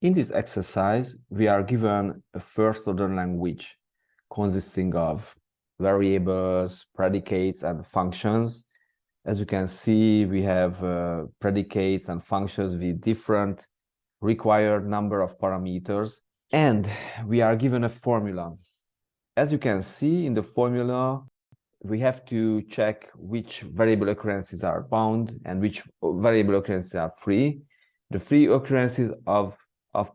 In this exercise, we are given a first-order language consisting of variables, predicates, and functions. As you can see, we have predicates and functions with different required number of parameters, and we are given a formula. As you can see in the formula, we have to check which variable occurrences are bound and which variable occurrences are free. The free occurrences of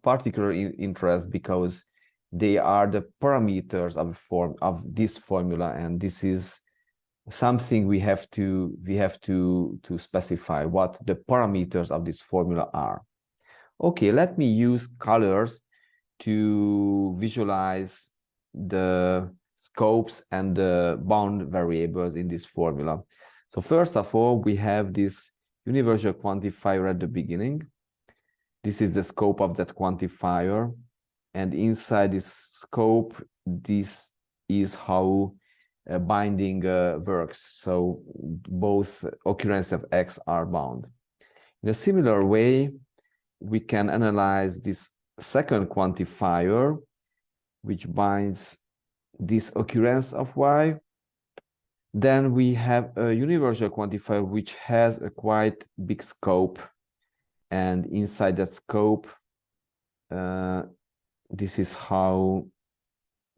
particular interest because they are the parameters of this formula, and this is something we have to specify what the parameters of this formula are. Okay, let me use colors to visualize the scopes and the bound variables in this formula. So first of all, we have this universal quantifier at the beginning. This is the scope of that quantifier, and inside this scope, this is how binding works. So both occurrences of X are bound. In a similar way, we can analyze this second quantifier, which binds this occurrence of Y. Then we have a universal quantifier which has a quite big scope, and inside that scope, this is how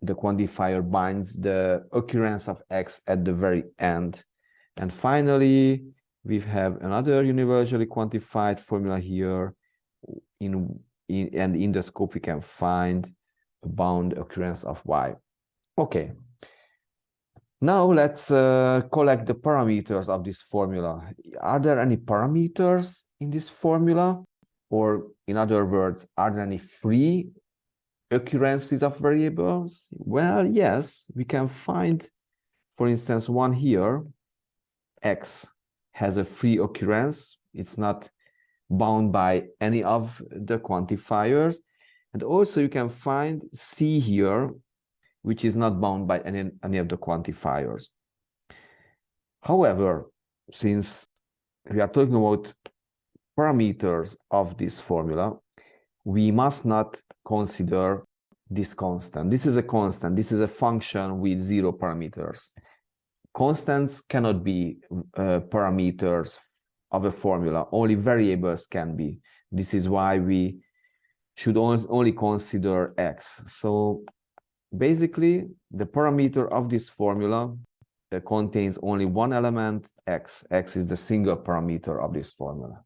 the quantifier binds the occurrence of X at the very end. And finally, we have another universally quantified formula here. In the scope, we can find the bound occurrence of Y. Okay. Now let's collect the parameters of this formula. Are there any parameters in this formula? Or in other words, are there any free occurrences of variables? Well, yes, we can find, for instance, one here. X has a free occurrence. It's not bound by any of the quantifiers. And also you can find C here, which is not bound by any of the quantifiers. However, since we are talking about parameters of this formula, we must not consider this constant. This is a constant. This is a function with 0 parameters. Constants cannot be parameters of a formula. Only variables can be. This is why we should only consider X. So basically, the parameter of this formula contains only one element, X. X is the single parameter of this formula.